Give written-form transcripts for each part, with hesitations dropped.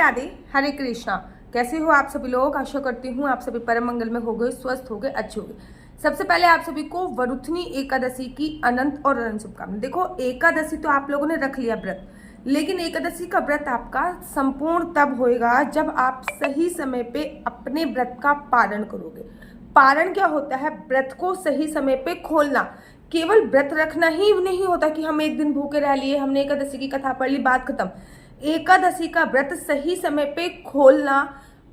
राधे, हरे कृष्णा। कैसे हो आप सभी लोग? आशा करती हूँ आप सभी परम मंगल में हो गए, स्वस्थ हो गए, अच्छे हो गए। सबसे पहले आप सभी को वरुथनी एकादशी की अनंत और अनंत शुभकामनाएं। देखो, एकादशी तो आप लोगों ने रख लिया व्रत, लेकिन एकादशी का व्रत आपका संपूर्ण तब होएगा जब आप सही समय पे अपने व्रत का पारण करोगे। पारण क्या होता है? व्रत को सही समय पे खोलना। केवल व्रत रखना ही नहीं होता कि हम एक दिन भूखे रह लिए, हमने एकादशी की कथा पढ़ ली, बात खत्म। एकादशी का व्रत सही समय पे खोलना,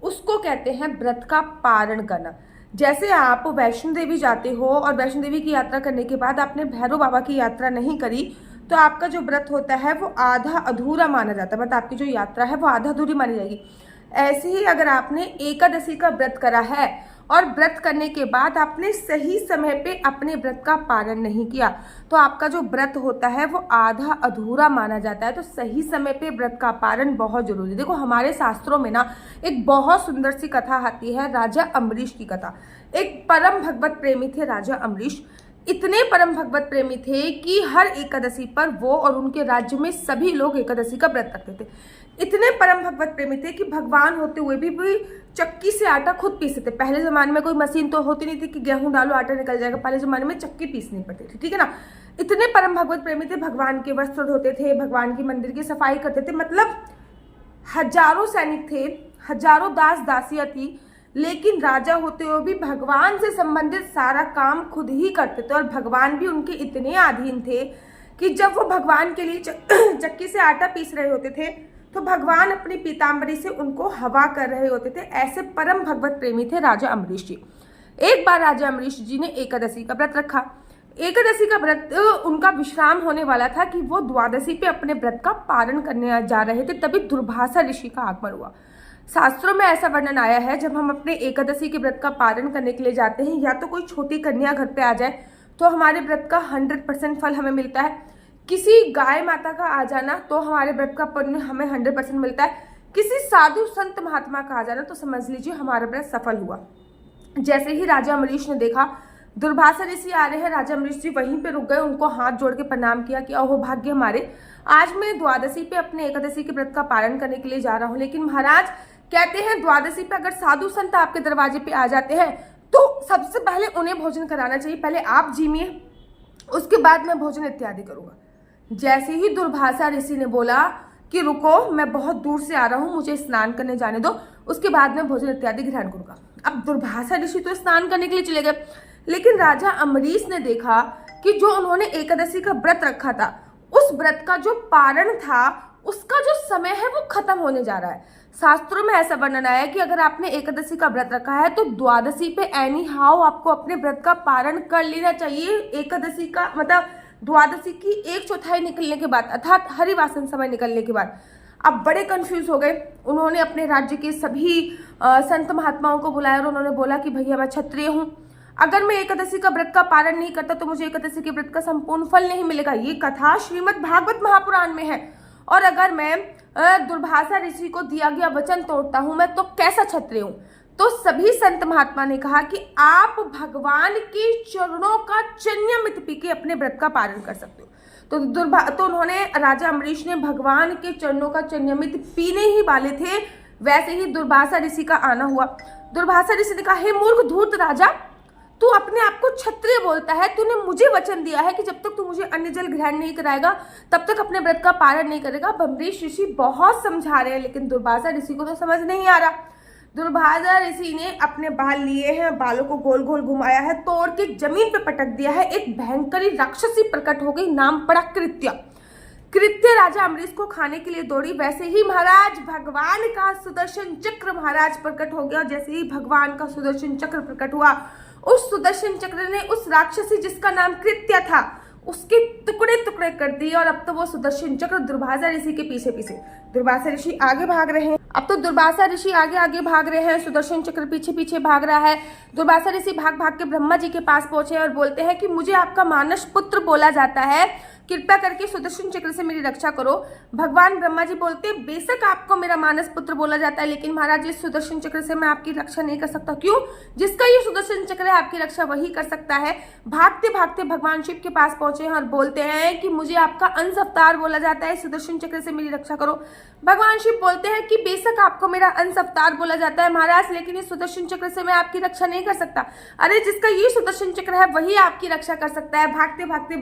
उसको कहते हैं व्रत का पारण करना। जैसे आप वैष्णो देवी जाते हो और वैष्णो देवी की यात्रा करने के बाद आपने भैरव बाबा की यात्रा नहीं करी, तो आपका जो व्रत होता है वो आधा अधूरा माना जाता है, मतलब आपकी जो यात्रा है वो आधा अधूरी मानी जाएगी। ऐसे ही अगर आपने एकादशी का व्रत करा है और व्रत करने के बाद आपने सही समय पे अपने व्रत का पालन नहीं किया, तो आपका जो व्रत होता है वो आधा अधूरा माना जाता है। तो सही समय पे व्रत का पालन बहुत जरूरी है। देखो, हमारे शास्त्रों में ना एक बहुत सुंदर सी कथा आती है, राजा अम्बरीश की कथा। एक परम भगवत प्रेमी थे राजा अम्बरीश। इतने परम भगवत प्रेमी थे कि हर एकादशी पर वो और उनके राज्य में सभी लोग एकादशी का व्रत रखते थे। इतने परम भगवत प्रेमी थे कि भगवान होते हुए भी चक्की से आटा खुद पीसते थे। पहले जमाने में कोई मशीन तो होती नहीं थी कि गेहूं डालो आटा निकल जाएगा, पहले जमाने में चक्की पीसनी पड़ती थी, ठीक है ना। इतने परम भगवत प्रेमी थे, भगवान के वस्त्र धोते थे, भगवान की मंदिर की सफाई करते थे, मतलब हजारों सैनिक थे, हजारों दास दासियां थी, लेकिन राजा होते हुए भी भगवान से संबंधित सारा काम खुद ही करते थे। और भगवान भी उनके इतने अधीन थे कि जब वो भगवान के लिए चक्की से आटा पीस रहे होते थे तो भगवान अपनी पीताम्बरी से उनको हवा कर रहे होते थे। ऐसे परम भगवत प्रेमी थे राजा अम्बरीश जी। एक बार राजा अम्बरीश जी ने एकादशी का व्रत रखा। एकादशी का व्रत उनका विश्राम होने वाला था कि वो द्वादशी पे अपने व्रत का पालन करने जा रहे थे, तभी दुर्वासा ऋषि का आगमन हुआ। शास्त्रों में ऐसा वर्णन आया है, जब हम अपने एकादशी के व्रत का पालन करने के लिए जाते हैं, या तो कोई छोटी कन्या घर पे आ जाए तो हमारे व्रत का 100% फल हमें मिलता है। किसी गाय माता का आ जाना तो हमारे व्रत का पुण्य हमें 100% मिलता है। किसी साधु संत महात्मा का आ जाना तो समझ लीजिए हमारा व्रत सफल हुआ। जैसे ही राजा अम्बरीश ने देखा दुर्वासा ऋषि आ रहे हैं, राजा अम्बरीश जी वहीं पे रुक गए, उनको हाथ जोड़ के प्रणाम किया कि अहो भाग्य हमारे, आज मैं द्वादशी पे अपने एकादशी के व्रत का पालन करने के लिए जा रहा हूँ, लेकिन महाराज कहते हैं द्वादशी पे अगर साधु संत आपके दरवाजे पे आ जाते हैं तो सबसे पहले उन्हें भोजन कराना चाहिए, पहले आप जीमिए, उसके बाद मैं भोजन इत्यादि करूंगा। जैसे ही दुर्वासा ऋषि ने बोला कि रुको, मैं बहुत दूर से आ रहा हूँ, मुझे स्नान करने जाने दो, उसके बाद मैं भोजन इत्यादि ग्रहण करूंगा। अब दुर्वासा ऋषि तो स्नान करने के लिए चले गए, लेकिन राजा अम्बरीश ने देखा कि जो उन्होंने एकादशी का व्रत रखा था, उस व्रत का जो पारण था, उसका जो समय है वो खत्म होने जा रहा है। शास्त्रों में ऐसा वर्णन आया है कि अगर आपने एकादशी का व्रत रखा है तो द्वादशी पे एनी हाउ आपको अपने व्रत का पारण कर लेना चाहिए। एकादशी का मतलब द्वादशी की 1/4 निकलने के बाद, अर्थात हरिवासन समय निकलने के बाद। अब बड़े कंफ्यूज हो गए। उन्होंने अपने राज्य के सभी संत महात्माओं को बुलाया और उन्होंने बोला कि भैया मैं क्षत्रिय हूँ, अगर मैं एकादशी का व्रत का पालन नहीं करता तो मुझे एकादशी के व्रत का संपूर्ण फल नहीं मिलेगा। ये कथा श्रीमद् भागवत महापुराण में है। और अगर मैं दुर्वासा ऋषि को दिया गया वचन तोड़ता हूं, मैं तो कैसा क्षत्रिय हूं। तो सभी संत महात्मा ने कहा कि आप भगवान के चरणों का चन्यमित पी के अपने व्रत का पालन कर सकते हो। तो उन्होंने, राजा अम्बरीश ने भगवान के चरणों का चन्यमित पीने ही वाले थे, वैसे ही दुर्वासा ऋषि का आना हुआ। दुर्वासा ऋषि ने कहा, हे मूर्ख धूर्त राजा, तू अपने आप को क्षत्रिय बोलता है, तूने मुझे वचन दिया है कि जब तक तू मुझे अन्न जल ग्रहण नहीं कराएगा तब तक अपने व्रत का पालन नहीं करेगा। अम्बरीश ऋषि बहुत समझा रहे हैं, लेकिन दुर्वासा ऋषि को तो समझ नहीं आ रहा। दुर्वासा ऋषि ने अपने बाल लिए हैं, बालों को गोल गोल घुमाया है, तोड़ के जमीन पे पटक दिया है, एक भयंकरी राक्षसी प्रकट हो गई, नाम पड़ा कृत्या। कृत्य राजा अम्बरीश को खाने के लिए दौड़ी। वैसे ही महाराज भगवान का सुदर्शन चक्र महाराज प्रकट हो गया। जैसे ही भगवान का सुदर्शन चक्र प्रकट हुआ, उस सुदर्शन चक्र ने उस राक्षसी जिसका नाम कृत्या था उसके टुकड़े टुकड़े कर दिए। और अब तो वो सुदर्शन चक्र दुर्वासा ऋषि के पीछे पीछे, दुर्वासा ऋषि आगे भाग रहे हैं। अब तो दुर्वासा ऋषि आगे आगे भाग रहे हैं, सुदर्शन चक्र पीछे पीछे भाग रहा है। दुर्वासा ऋषि भाग भाग के ब्रह्मा जी के पास पहुंचे और बोलते हैं कि मुझे आपका मानस पुत्र बोला जाता है, कृपया करके सुदर्शन चक्र से मेरी रक्षा करो। भगवान ब्रह्मा जी बोलते हैं बेशक आपको मेरा मानस पुत्र बोला जाता है, लेकिन महाराज इस सुदर्शन चक्र से मैं आपकी रक्षा नहीं कर सकता। क्यों? जिसका ये सुदर्शन चक्र है आपकी रक्षा वही कर सकता है। भागते भागते भगवान शिव के पास पहुंचे हैं और बोलते हैं कि मुझे आपका अंश अवतार बोला जाता है, सुदर्शन चक्र से मेरी रक्षा करो। भगवान शिव बोलते हैं कि बेशक आपको मेरा अंश अवतार बोला जाता है महाराज, लेकिन इस सुदर्शन चक्र से मैं आपकी रक्षा नहीं कर सकता। अरे जिसका ये सुदर्शन चक्र है वही आपकी रक्षा कर सकता है। भागते भागते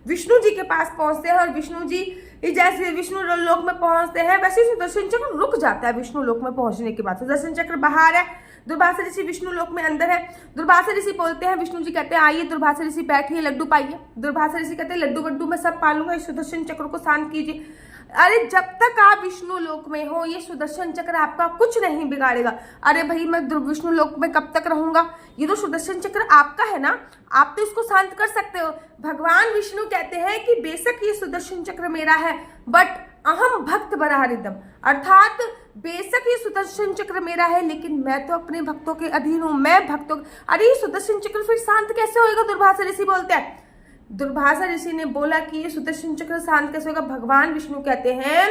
विष्णु जी के पास पहुंचते हैं और विष्णु जी जैसे विष्णु लोक में पहुंचते हैं वैसे सुदर्शन चक्र रुक जाता है। विष्णु लोक में पहुंचने के बाद सुदर्शन चक्र बाहर है, दुर्वासा ऋषि विष्णु लोक में अंदर है। दुर्वासा ऋषि बोलते हैं, विष्णु जी कहते हैं आइए दुर्वासा ऋषि बैठिए, लड्डू पाइए। दुर्वासा ऋषि कहते हैं लड्डू वड्डू मैं सब पालूंगा, इस सुदर्शन चक्र को शांत कीजिए। अरे जब तक आप विष्णु लोक में हो ये सुदर्शन चक्र आपका कुछ नहीं बिगाड़ेगा। अरे भाई मैं विष्णु लोक में कब तक रहूंगा, ये तो सुदर्शन चक्र आपका है ना, आप तो इसको शांत कर सकते हो। भगवान विष्णु कहते हैं कि बेशक ये सुदर्शन चक्र मेरा है, बट अहम भक्त बराहरिदम, अर्थात बेशक ये सुदर्शन चक्र मेरा है लेकिन मैं तो अपने भक्तों के अधीन हूं, मैं भक्तों। अरे ये सुदर्शन चक्र फिर शांत कैसे होएगा? दुर्वासा ऋषि बोलते हैं। दुर्वासा ऋषि ने बोला कि ये सुदर्शन चक्र शांत कैसे होगा? भगवान विष्णु कहते हैं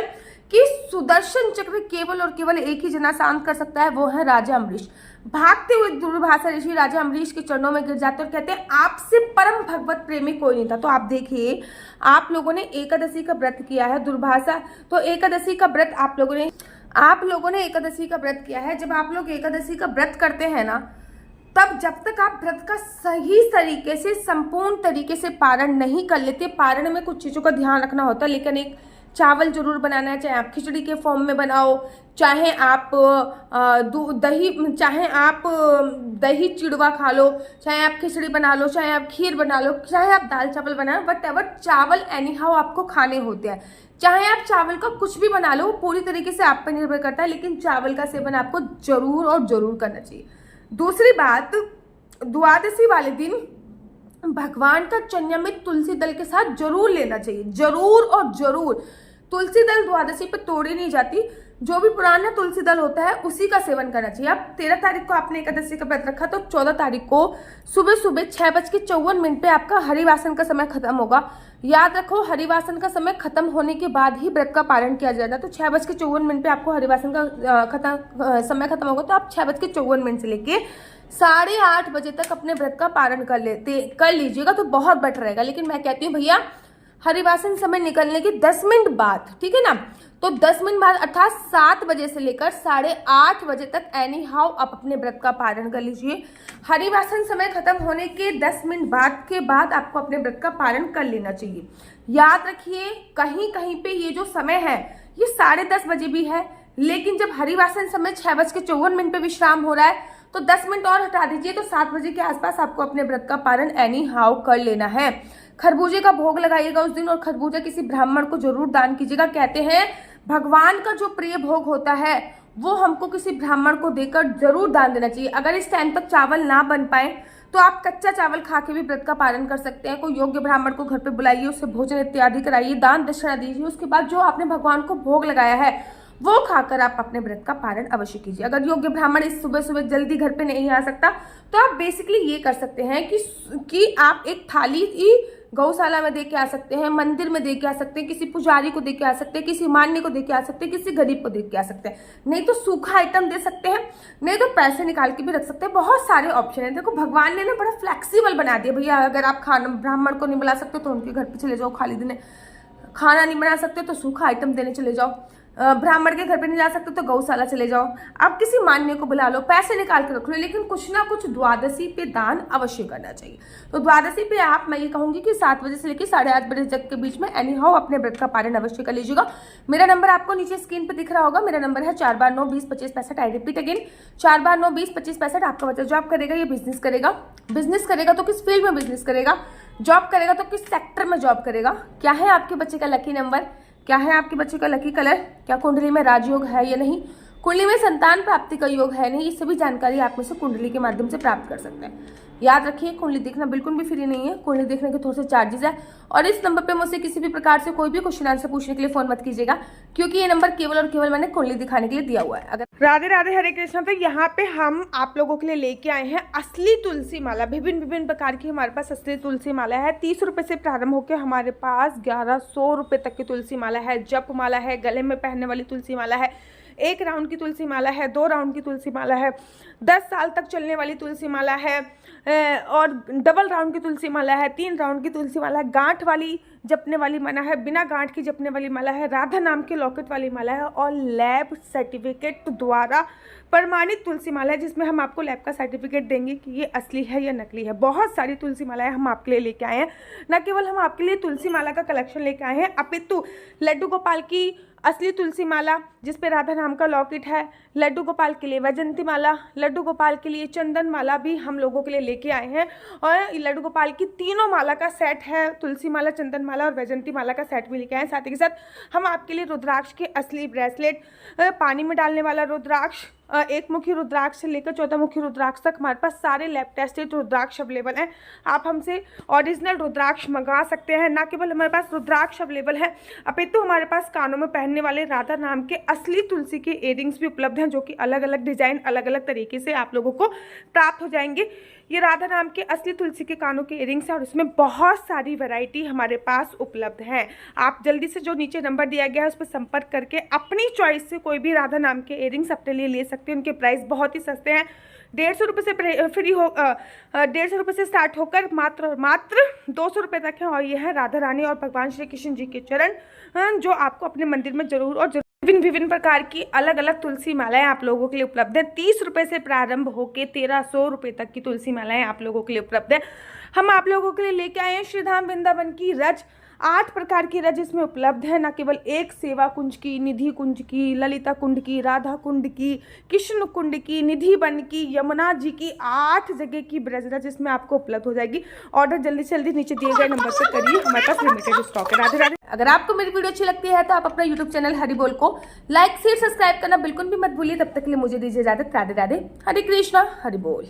कि सुदर्शन चक्र केवल और केवल एक ही जना शांत कर सकता है, वो है राजा अम्बरीश। भागते हुए दुर्वासा ऋषि राजा अम्बरीश के चरणों में गिर जाते और कहते हैं आपसे परम भगवत प्रेमी कोई नहीं था। तो आप देखिए आप लोगों ने एकादशी का व्रत किया है, दुर्वासा तो एकादशी का व्रत आप लोगों ने एकादशी का व्रत किया है। जब आप लोग एकादशी का व्रत करते हैं ना, तब जब तक आप व्रत का सही तरीके से संपूर्ण तरीके से पारण नहीं कर लेते, पारण में कुछ चीज़ों का ध्यान रखना होता है, लेकिन एक चावल जरूर बनाना है, चाहे आप खिचड़ी के फॉर्म में बनाओ, चाहे आप दही चिड़वा खा लो, चाहे आप खिचड़ी बना लो, चाहे आप खीर बना लो, चाहे आप दाल चावल बना लो, बट एवर चावल एनी हाउ आपको खाने होते हैं। चाहे आप चावल का कुछ भी बना लो, पूरी तरीके से आप पर निर्भर करता है, लेकिन चावल का सेवन आपको जरूर और जरूर करना चाहिए। दूसरी बात, द्वादशी वाले दिन भगवान का चन्यामृत तुलसी दल के साथ जरूर लेना चाहिए, जरूर और जरूर। तुलसी दल द्वादशी पे तोड़ी नहीं जाती, जो भी पुराना तुलसी दल होता है उसी का सेवन करना चाहिए। अब 13 तारीख को आपने एकादशी का व्रत रखा तो 14 तारीख को सुबह सुबह 6:54 पे आपका हरिवासन का समय खत्म होगा। याद रखो हरिवासन का समय खत्म होने के बाद ही व्रत का पारण किया जाता है। तो 6:54 पे आपको हरिवासन का समय खत्म होगा, तो आप 6:54 से लेके 8:30 बजे तक अपने व्रत का पारण कर लीजिएगा तो बहुत बेटर रहेगा। लेकिन मैं कहती हूँ भैया हरिवासन समय निकलने के 10 मिनट बाद, ठीक है ना, तो 10 मिनट बाद अर्थात 7 बजे से लेकर 8:30 बजे तक एनी हाउ आप अपने व्रत का पारण कर लीजिए। हरिवासन समय खत्म होने के 10 मिनट बाद के बाद आपको अपने व्रत का पारण कर लेना चाहिए। याद रखिए कहीं कहीं पे ये जो समय है ये 10:30 बजे भी है, लेकिन जब हरिवासन समय 6:54 पे विश्राम हो रहा है तो 10 मिनट और हटा दीजिए, तो 7 बजे के आसपास आपको अपने व्रत का पारण एनी हाउ कर लेना है। खरबूजे का भोग लगाइएगा उस दिन, और खरबूजा किसी ब्राह्मण को जरूर दान कीजिएगा। कहते हैं भगवान का जो प्रिय भोग होता है वो हमको किसी ब्राह्मण को देकर जरूर दान देना चाहिए। अगर इस टाइम तक चावल ना बन पाए तो आप कच्चा चावल खा के भी व्रत का पालन कर सकते हैं। कोई योग्य ब्राह्मण को घर पे बुलाइए, उससे भोजन इत्यादि कराइए, दान दक्षिणा दीजिए, उसके बाद जो आपने भगवान को भोग लगाया है वो खाकर आप अपने व्रत का पारण अवश्य कीजिए। अगर योग्य ब्राह्मण इस सुबह सुबह जल्दी घर पे नहीं आ सकता तो आप बेसिकली ये कर सकते हैं कि आप एक थाली ही गौशाला में दे के आ सकते हैं, मंदिर में दे के आ सकते हैं, किसी पुजारी को दे के आ सकते हैं, किसी मान्य को दे के आ सकते हैं, किसी गरीब को दे के आ सकते हैं। नहीं तो सूखा आइटम दे सकते हैं, नहीं तो पैसे निकाल के भी रख सकते हैं। बहुत सारे ऑप्शन है। देखो भगवान ने ना बड़ा फ्लेक्सिबल बना दिया भैया। अगर आप खाना ब्राह्मण को नहीं बुला सकते तो उनके घर पे चले जाओ, खाली दिन खाना नहीं बना सकते तो सूखा आइटम देने चले जाओ, ब्राह्मण के घर पे नहीं जा सकते तो गौशाला चले जाओ, आप किसी मान्य को बुला लो, पैसे निकाल के रख लो, लेकिन कुछ ना कुछ द्वादशी पे दान अवश्य करना चाहिए। तो द्वादशी पे आप, मैं ये कहूंगी कि 7 बजे से लेकर 8:30 बजे तक के बीच में एनी हाउ अपने व्रत का पारण अवश्य कर लीजिएगा। मेरा नंबर आपको नीचे स्क्रीन पे दिख रहा होगा, मेरा नंबर है 4/9-20-25-65। I repeat again 4/9-20-25-65। आपका बच्चा जॉब करेगा या बिजनेस करेगा? बिजनेस करेगा तो किस फील्ड में बिजनेस करेगा? जॉब करेगा तो किस सेक्टर में जॉब करेगा? क्या है आपके बच्चे का लकी नंबर? क्या है आपके बच्चे का लकी कलर? क्या कुंडली में राजयोग है या नहीं? कुंडली में संतान प्राप्ति का योग है नहीं, ये सभी जानकारी आप में से कुंडली के माध्यम से प्राप्त कर सकते हैं। याद रखिए, कुंडली देखना बिल्कुल भी फ्री नहीं है, कुंडली देखने के थोड़े से चार्जेस है। और इस नंबर पे मुझसे किसी भी प्रकार से कोई भी क्वेश्चन आंसर पूछने के लिए फोन मत कीजिएगा, क्योंकि ये नंबर केवल और केवल मैंने कुंडली दिखाने के लिए दिया हुआ है। अगर राधे राधे हरे कृष्णा। तो यहाँ पे हम आप लोगों के लिए लेके आए हैं असली तुलसी माला। विभिन्न विभिन्न प्रकार की हमारे पास असली तुलसी माला है। 30 रुपये से प्रारंभ होकर हमारे पास 1100 रुपये तक की तुलसी माला है। जप माला है, गले में पहनने वाली तुलसी माला है, 1 राउंड की तुलसी माला है, 2 राउंड की तुलसी माला है, 10 साल तक चलने वाली तुलसी माला है, और डबल राउंड की तुलसी माला है, 3 राउंड की तुलसी माला है, गांठ वाली जपने वाली माला है, बिना गांठ की जपने वाली माला है, राधा नाम के लॉकेट वाली माला है, और लैब सर्टिफिकेट द्वारा प्रमाणित तुलसी माला है, जिसमें हम आपको लैब का सर्टिफिकेट देंगे कि ये असली है या नकली है। बहुत सारी तुलसी मालाएं हम आपके लिए लेके आए हैं। न केवल हम आपके लिए तुलसी माला का कलेक्शन लेके आए हैं, अपितु लड्डू गोपाल की असली तुलसी माला जिसपे राधा नाम का लॉकेट है, लड्डू गोपाल के लिए वैजंती माला, लड्डू गोपाल के लिए चंदन माला भी हम लोगों के लिए लेके आए हैं। और लड्डू गोपाल की तीनों माला का सेट है, तुलसी माला, चंदन माला और वैजंती माला का सेट भी लेके आए हैं। साथ ही के साथ हम आपके लिए रुद्राक्ष के असली ब्रेसलेट, पानी में डालने वाला रुद्राक्ष, 1 मुखी रुद्राक्ष से लेकर 14 मुखी रुद्राक्ष तक हमारे पास सारे लैब टेस्टेड रुद्राक्ष अवेलेबल हैं। आप हमसे ओरिजिनल रुद्राक्ष मंगा सकते हैं। ना केवल हमारे पास रुद्राक्ष अवेलेबल है, अपितु हमारे पास कानों में पहनने वाले राधा नाम के असली तुलसी के इयरिंग्स भी उपलब्ध हैं, जो कि अलग अलग डिजाइन, अलग अलग तरीके से आप लोगों को प्राप्त हो जाएंगे। ये राधा नाम के असली तुलसी के कानों के इयरिंग्स हैं और इसमें बहुत सारी वैरायटी हमारे पास उपलब्ध है। आप जल्दी से जो नीचे नंबर दिया गया है उस पर संपर्क करके अपनी चॉइस से कोई भी राधा नाम के इयरिंग्स अपने लिए ले सकते हैं। उनके प्राइस बहुत ही सस्ते हैं। 150 रुपये से फ्री हो 150 रुपये से स्टार्ट होकर मात्र 200 रुपये तक है। और ये है राधा रानी और भगवान श्री कृष्ण जी के चरण, जो आपको अपने मंदिर में जरूर और जरूर विभिन्न प्रकार की अलग अलग तुलसी मालाएं आप लोगों के लिए उपलब्ध है। 30 रुपये से प्रारंभ होकर 1300 रुपये तक की तुलसी मालाएं आप लोगों के लिए उपलब्ध है। हम आप लोगों के लिए लेके आए हैं श्रीधाम वृंदावन की रज, 8 प्रकार की रज इसमें उपलब्ध है। न केवल एक सेवा कुंज की, निधि कुंज की, ललिता कुंड की, राधा कुंड की, कृष्ण कुंड की, निधि वन की, यमुना जी की, 8 जगह की ब्रज रज इसमें आपको उपलब्ध हो जाएगी। ऑर्डर जल्दी से जल्दी नीचे दिए गए नंबर पर करिए, हमारे पास लिमिटेड स्टॉक है। राधे राधे। अगर आपको मेरी वीडियो अच्छी लगती है तो आप अपना YouTube चैनल हरि बोल को लाइक, शेयर, सब्सक्राइब करना बिल्कुल भी मत भूलिए। तब तक के लिए मुझे दीजिए इजाजत। राधे राधे, हरे कृष्णा, हरि बोल।